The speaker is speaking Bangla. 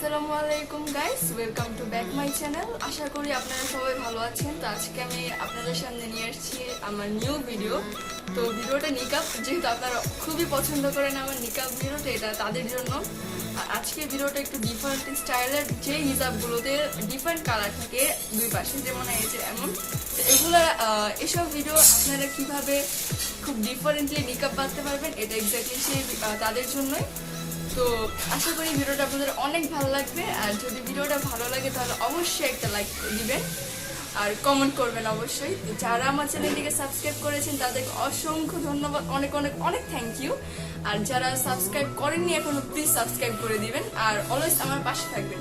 আসসালামু আলাইকুম guys, welcome to back my channel. আশা করি আপনারা সবাই ভালো আছেন। তো আজকে আমি আপনাদের সামনে নিয়ে আসছি আমার নিউ ভিডিও। তো ভিডিওটা নিকাব, যেহেতু আপনারা খুবই পছন্দ করেন আমার নিকাব ভিডিওটা, এটা তাদের জন্য। আর আজকে ভিডিওটা একটু ডিফারেন্ট স্টাইলের, যে হিজাবগুলোতে ডিফারেন্ট কালার থাকে দুই পাশে, যেমন এই যে এমন। তো এসব ভিডিও আপনারা কিভাবে খুব ডিফারেন্টলি নিকাব বাঁধতে পারবেন, এটা এক্স্যাক্টলি সেই তাদের জন্যই। তো আশা করি ভিডিওটা আপনাদের অনেক ভালো লাগবে। আর যদি ভিডিওটা ভালো লাগে তাহলে অবশ্যই একটা লাইক দিবেন আর কমেন্ট করবেন অবশ্যই। তো যারা আমার চ্যানেলটিকে সাবস্ক্রাইব করেছেন তাদেরকে অসংখ্য ধন্যবাদ, অনেক অনেক অনেক থ্যাংক ইউ। আর যারা সাবস্ক্রাইব করেননি এখনো, প্লিজ সাবস্ক্রাইব করে দিবেন আর অলওয়েজ আমার পাশে থাকবেন।